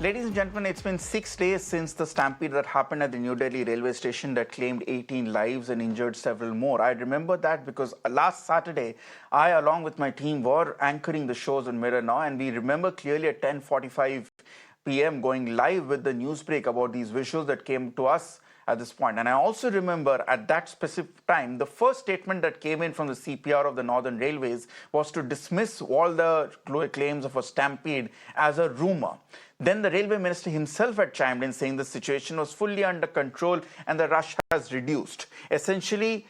Ladies and gentlemen, it's been 6 days since the stampede that happened at the New Delhi railway station that claimed 18 lives and injured several more. I remember that because last Saturday, I, along with my team, were anchoring the shows on Mirror Now, and we remember clearly at 10:45 p.m. going live with the news break about these visuals that came to us at this point. And I also remember at that specific time, the first statement that came in from the CPR of the Northern Railways was to dismiss all the claims of a stampede as a rumor. Then the railway minister himself had chimed in saying the situation was fully under control and the rush has reduced. Essentially,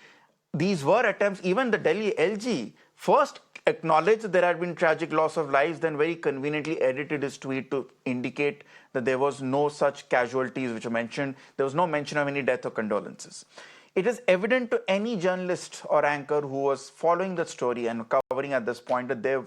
these were attempts, even the Delhi LG first acknowledged that there had been tragic loss of lives, then very conveniently edited his tweet to indicate that there was no such casualties which are mentioned. There was no mention of any death or condolences. It is evident to any journalist or anchor who was following the story and covering at this point that their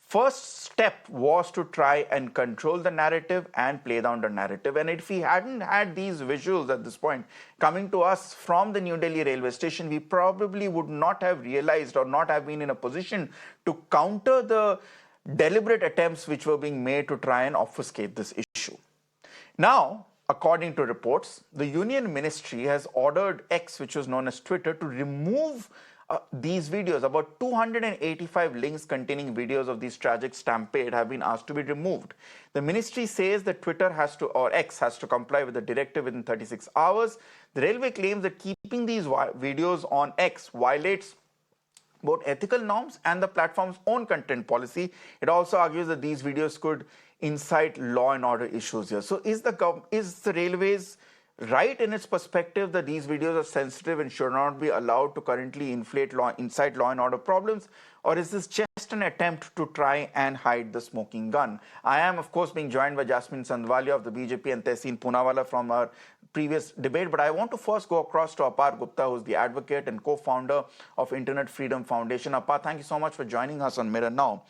first step was to try and control the narrative and play down the narrative. And if we hadn't had these visuals at this point coming to us from the New Delhi railway station, we probably would not have realized or not have been in a position to counter the deliberate attempts which were being made to try and obfuscate this issue. Now, according to reports, the Union Ministry has ordered X, which was known as Twitter, to remove these videos. About 285 links containing videos of these tragic stampede have been asked to be removed. The ministry says that Twitter has to, or X has to comply with the directive within 36 hours. The railway claims that keeping these videos on X violates both ethical norms and the platform's own content policy. It also argues that these videos could incite law and order issues here. So is the railways right in its perspective that these videos are sensitive and should not be allowed to currently incite law and order problems? Or is this just an attempt to try and hide the smoking gun? I am, of course, being joined by Jasmine Sandwalia of the BJP and Tehseen Poonawalla from our previous debate. But I want to first go across to Apar Gupta, who's the advocate and co-founder of Internet Freedom Foundation. Apar, thank you so much for joining us on Mirror Now.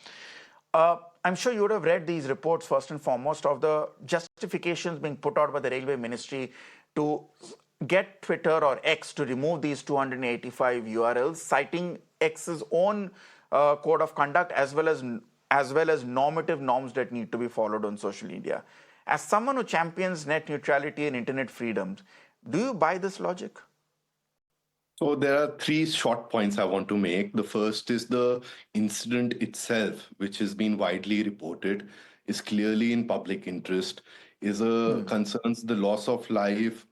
I'm sure you would have read these reports first and foremost of the justifications being put out by the Railway Ministry to get Twitter or X to remove these 285 URLs, citing X's own code of conduct as well as normative norms that need to be followed on social media. As someone who champions net neutrality and internet freedoms, do you buy this logic? So there are three short points I want to make. The first is the incident itself, which has been widely reported, is clearly in public interest, concerns the loss of life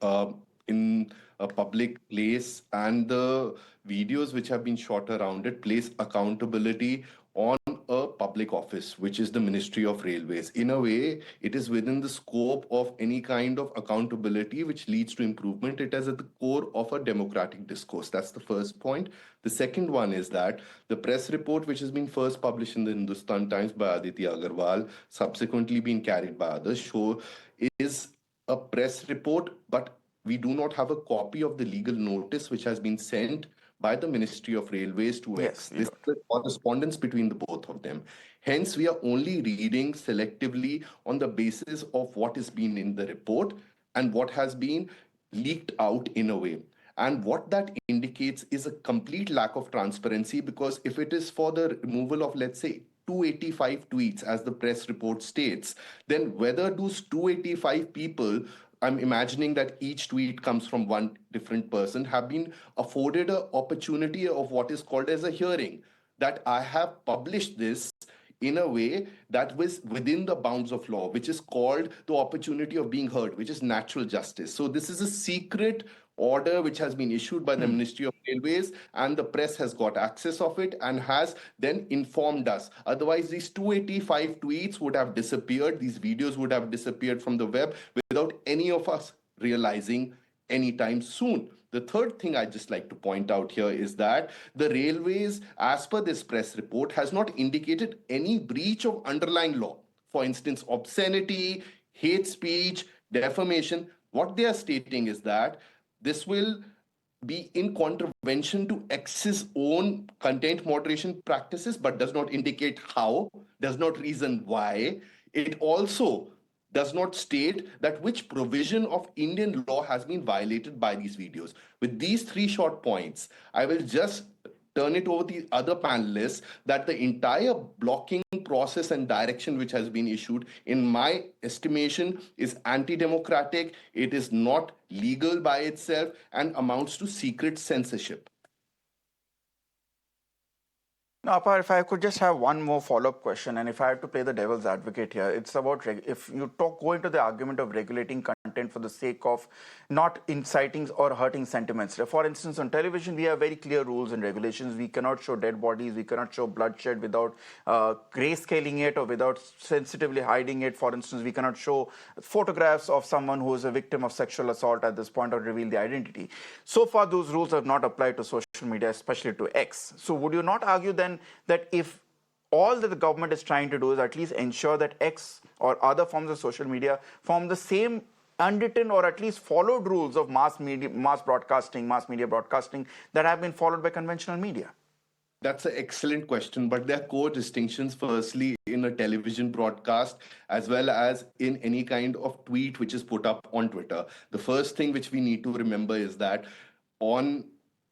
in a public place, and the videos which have been shot around it place accountability on a public office, which is the Ministry of Railways. In a way, it is within the scope of any kind of accountability which leads to improvement. It is at the core of a democratic discourse. That's the first point. The second one is that the press report, which has been first published in the Hindustan Times by Aditya Agarwal, subsequently been carried by others, is a press report, but we do not have a copy of the legal notice which has been sent by the Ministry of Railways to X. This is the correspondence between the both of them. Hence, we are only reading selectively on the basis of what has been in the report and what has been leaked out in a way. And what that indicates is a complete lack of transparency, because if it is for the removal of, let's say, 285 tweets, as the press report states, then whether those 285 people, I'm imagining that each tweet comes from one different person, have been afforded an opportunity of what is called as a hearing, that I have published this in a way that was within the bounds of law, which is called the opportunity of being heard, which is natural justice. So this is a secret order which has been issued by the Ministry of Railways, and the press has got access of it and has then informed us. Otherwise, these 285 tweets would have disappeared, these videos would have disappeared from the web without any of us realizing anytime soon. The third thing I'd just like to point out here is that the railways, as per this press report, has not indicated any breach of underlying law. For instance, obscenity, hate speech, defamation. What they are stating is that this will be in contravention to X's own content moderation practices, but does not indicate how, does not reason why. It also does not state that which provision of Indian law has been violated by these videos. With these three short points, I will just turn it over the other panelists that the entire blocking process and direction which has been issued, in my estimation, is anti-democratic. It is not legal by itself and amounts to secret censorship. Now, Apar, if I could just have one more follow-up question, and if I had to play the devil's advocate here, it's about if you go into the argument of regulating content for the sake of not inciting or hurting sentiments. For instance, on television, we have very clear rules and regulations. We cannot show dead bodies, we cannot show bloodshed without grayscaling it or without sensitively hiding it. For instance, we cannot show photographs of someone who is a victim of sexual assault at this point or reveal the identity. So far, those rules have not applied to social media, especially to X. So would you not argue then that if all that the government is trying to do is at least ensure that X or other forms of social media form the same unwritten or at least followed rules of mass media broadcasting that have been followed by conventional media? That's an excellent question, but there are core distinctions. Firstly, in a television broadcast, as well as in any kind of tweet which is put up on Twitter. The first thing which we need to remember is that on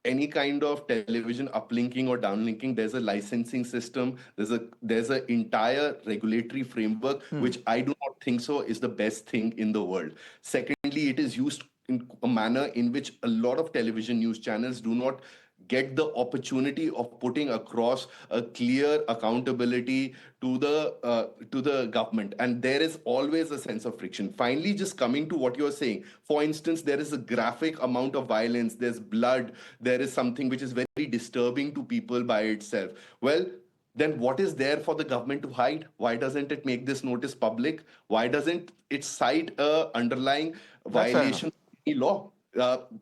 any kind of television uplinking or downlinking, there's a licensing system. There's an entire regulatory framework, which I do not think so is the best thing in the world. Secondly, it is used in a manner in which a lot of television news channels do not get the opportunity of putting across a clear accountability to the government, and there is always a sense of friction. Finally, just coming to what you're saying, for instance, there is a graphic amount of violence, there's blood, there is something which is very disturbing to people by itself. Well, then what is there for the government to hide? Why doesn't it make this notice public? Why doesn't it cite a underlying That's fair enough. violation of any law?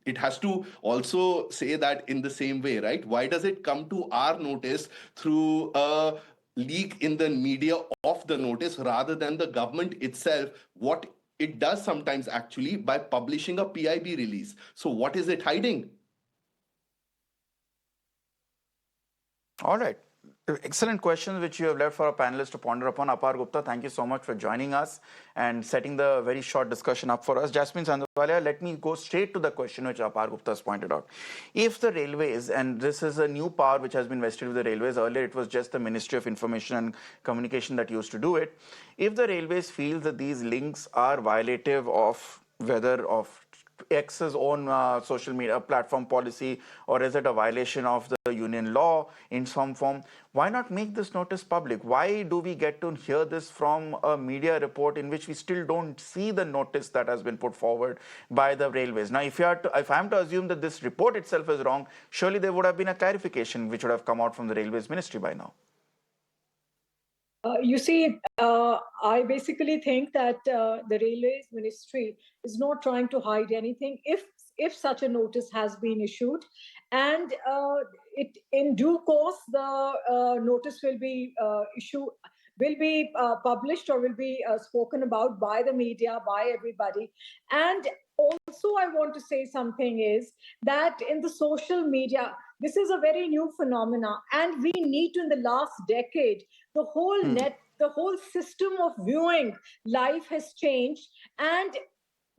It has to also say that in the same way, right? Why does it come to our notice through a leak in the media of the notice rather than the government itself? What it does sometimes actually by publishing a PIB release. So what is it hiding? All right. Excellent questions which you have left for our panelists to ponder upon. Apar Gupta, thank you so much for joining us and setting the very short discussion up for us. Jasmine Sandwalia, let me go straight to the question which Apar Gupta has pointed out. If the railways, and this is a new power which has been vested with the railways, earlier it was just the Ministry of Information and Communication that used to do it. If the railways feel that these links are violative of whether of X's own social media platform policy, or is it a violation of the union law in some form? Why not make this notice public? Why do we get to hear this from a media report in which we still don't see the notice that has been put forward by the railways? Now, if I'm to assume that this report itself is wrong, surely there would have been a clarification which would have come out from the railways ministry by now. You see, I basically think that the Railways Ministry is not trying to hide anything. If such a notice has been issued, and it in due course the notice will be published or will be spoken about by the media, by everybody. And also, I want to say something is that in the social media, this is a very new phenomena, and we need to, in the last decade, the whole system of viewing life has changed, and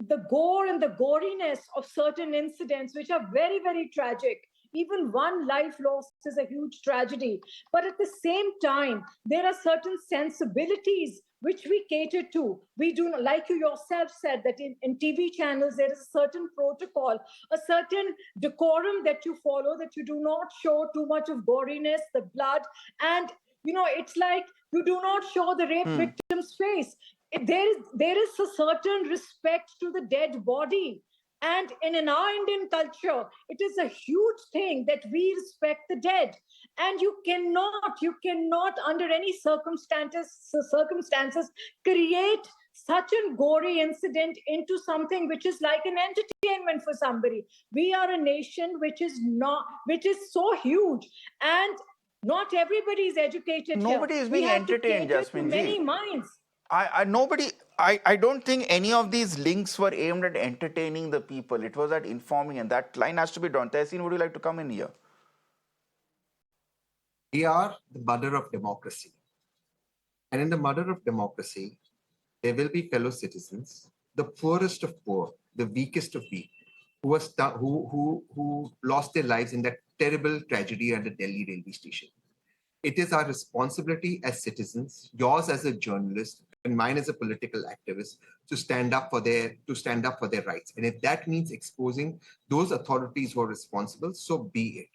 the gore and the goriness of certain incidents, which are very, very tragic. Even one life lost is a huge tragedy. But at the same time, there are certain sensibilities which we cater to. We do not, like you yourself said, that in TV channels, there is a certain protocol, a certain decorum that you follow, that you do not show too much of goriness, the blood. And, it's like you do not show the rape victim's face. There is a certain respect to the dead body. And in our Indian culture, it is a huge thing that we respect the dead. And you cannot under any circumstances create such a gory incident into something which is like an entertainment for somebody. We are a nation which is so huge, and not everybody is educated. Nobody is being entertained, Jasmine ji. Many minds. I don't think any of these links were aimed at entertaining the people. It was at informing, and that line has to be drawn. Tehseen, would you like to come in here? We are the mother of democracy. And in the mother of democracy, there will be fellow citizens, the poorest of poor, the weakest of weak, who lost their lives in that terrible tragedy at the Delhi railway station. It is our responsibility as citizens, yours as a journalist, and mine as a political activist, to stand up for their rights. And if that means exposing those authorities who are responsible, so be it.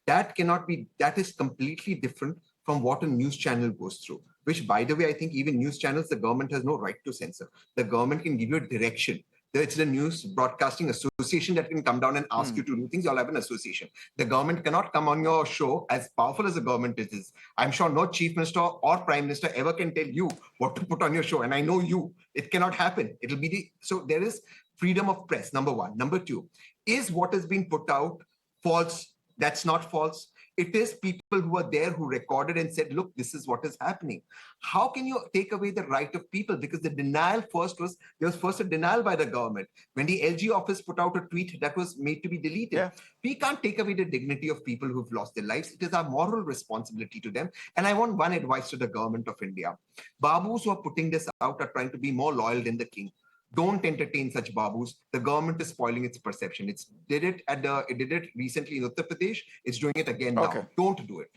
That is completely different from what a news channel goes through, which, by the way, I think even news channels, the government has no right to censor. The government can give you a direction. It's the News Broadcasting Association that can come down and ask you to do things. You'll have an association. The government cannot come on your show, as powerful as the government is. I'm sure no chief minister or prime minister ever can tell you what to put on your show. And I know you. It cannot happen. It'll be so there is freedom of press, number one. Number two, is what has been put out false? That's not false. It is people who are there who recorded and said, look, this is what is happening. How can you take away the right of people? Because the denial there was first a denial by the government. When the LG office put out a tweet that was made to be deleted. Yeah. We can't take away the dignity of people who've lost their lives. It is our moral responsibility to them. And I want one advice to the government of India. Babus who are putting this out are trying to be more loyal than the king. Don't entertain such babus. The government is spoiling its perception. It did it recently in Uttar Pradesh. It's doing it again now. Don't do it.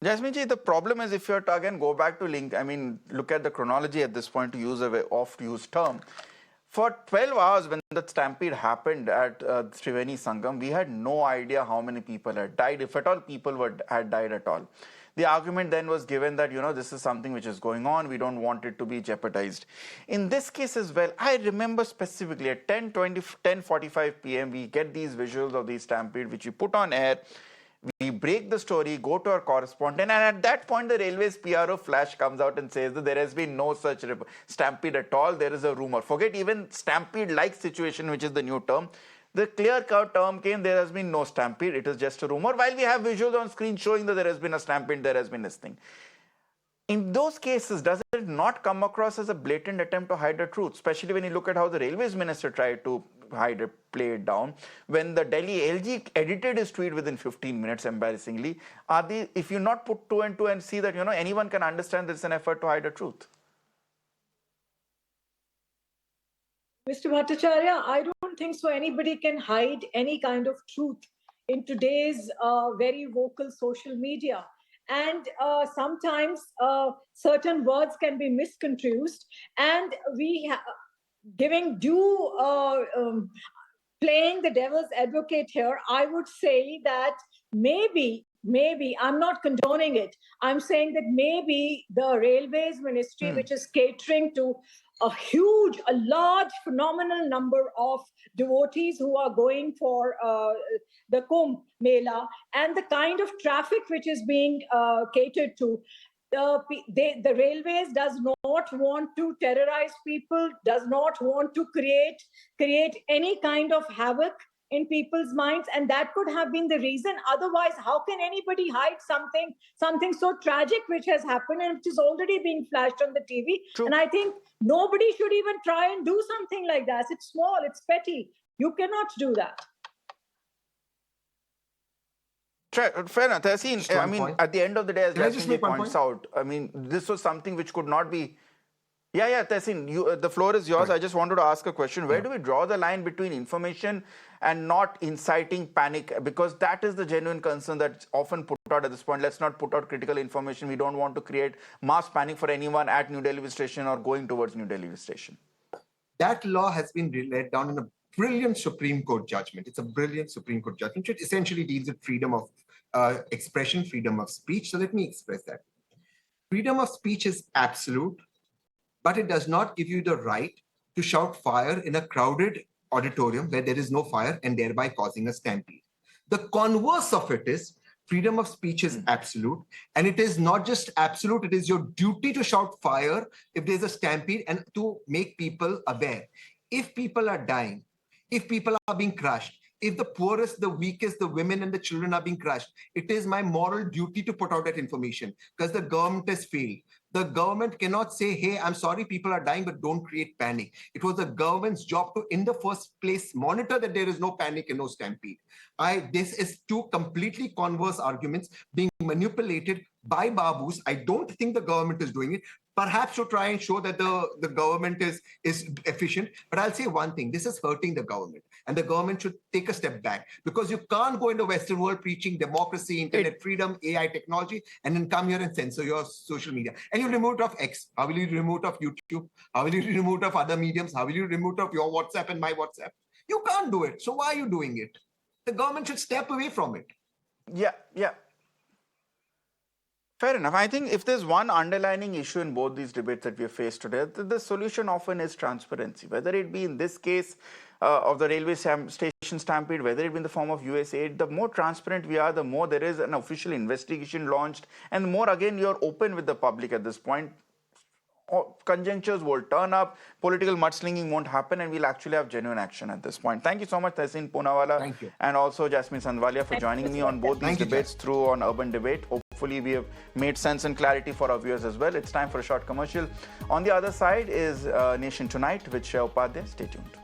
Jasmine, the problem is if you are to again go back to look at the chronology at this point, to use a oft-used term. For 12 hours when the stampede happened at Triveni Sangam, we had no idea how many people had died, if at all people had died at all. The argument then was given that, this is something which is going on. We don't want it to be jeopardized. In this case as well, I remember specifically at 10:45 p.m., we get these visuals of the stampede, which we put on air. We break the story, go to our correspondent, and at that point, the railways PRO flash comes out and says that there has been no such stampede at all. There is a rumor. Forget even stampede-like situation, which is the new term. The clear-cut term came, there has been no stampede, it is just a rumor, while we have visuals on screen showing that there has been a stampede, there has been this thing. In those cases, does it not come across as a blatant attempt to hide the truth, especially when you look at how the railways minister tried to play it down? When the Delhi LG edited his tweet within 15 minutes, embarrassingly, if you not put two and two and see that, anyone can understand this is an effort to hide the truth? Mr. Bhattacharya, I don't think so anybody can hide any kind of truth in today's very vocal social media. And sometimes certain words can be misconstrued, and giving due playing the devil's advocate here, I would say that maybe, I'm not condoning it. I'm saying that maybe the Railways Ministry, which is catering to a large, phenomenal number of devotees who are going for the Kumbh Mela, and the kind of traffic which is being catered to, the railways does not want to terrorize people, does not want to create any kind of havoc in people's minds, and that could have been the reason. Otherwise, how can anybody hide something so tragic which has happened and which is already being flashed on the TV? True. And I think nobody should even try and do something like that. It's small, it's petty. You cannot do that. Fair enough. At the end of the day, as Jasmine points out, this was something which could not be. Yeah, Tehseen, the floor is yours. Right. I just wanted to ask a question. Where do we draw the line between information and not inciting panic? Because that is the genuine concern that's often put out at this point. Let's not put out critical information. We don't want to create mass panic for anyone at New Delhi station or going towards New Delhi station. That law has been laid down in a brilliant Supreme Court judgment. It's a brilliant Supreme Court judgment. It essentially deals with freedom of expression, freedom of speech. So let me express that. Freedom of speech is absolute, but it does not give you the right to shout fire in a crowded auditorium where there is no fire and thereby causing a stampede. The converse of it is freedom of speech is absolute, and it is not just absolute, it is your duty to shout fire if there's a stampede and to make people aware. If people are dying, if people are being crushed, if the poorest, the weakest, the women and the children are being crushed, it is my moral duty to put out that information because the government has failed. The government cannot say, hey, I'm sorry, people are dying, but don't create panic. It was the government's job to, in the first place, monitor that there is no panic and no stampede. This is two completely converse arguments being manipulated by Babus. I don't think the government is doing it. Perhaps to try and show that the government is efficient. But I'll say one thing, this is hurting the government. And the government should take a step back, because you can't go in the Western world preaching democracy, internet freedom, AI technology, and then come here and censor your social media. And you remove it of X. How will you remove it of YouTube? How will you remove it of other mediums? How will you remove it of your WhatsApp and my WhatsApp? You can't do it. So why are you doing it? The government should step away from it. Yeah. Fair enough. I think if there's one underlining issue in both these debates that we have faced today, the solution often is transparency. Whether it be in this case of the railway station stampede, whether it be in the form of USAID, the more transparent we are, the more there is an official investigation launched, and the more, again, you're open with the public at this point. Conjunctures will turn up, political mudslinging won't happen, and we'll actually have genuine action at this point. Thank you so much, Tehseen Poonawalla, and also Jasmine Sandwalia, for joining me on both these debates through on Urban Debate. Hopefully, we have made sense and clarity for our viewers as well. It's time for a short commercial. On the other side is Nation Tonight with Shreya Upadhyay. Stay tuned.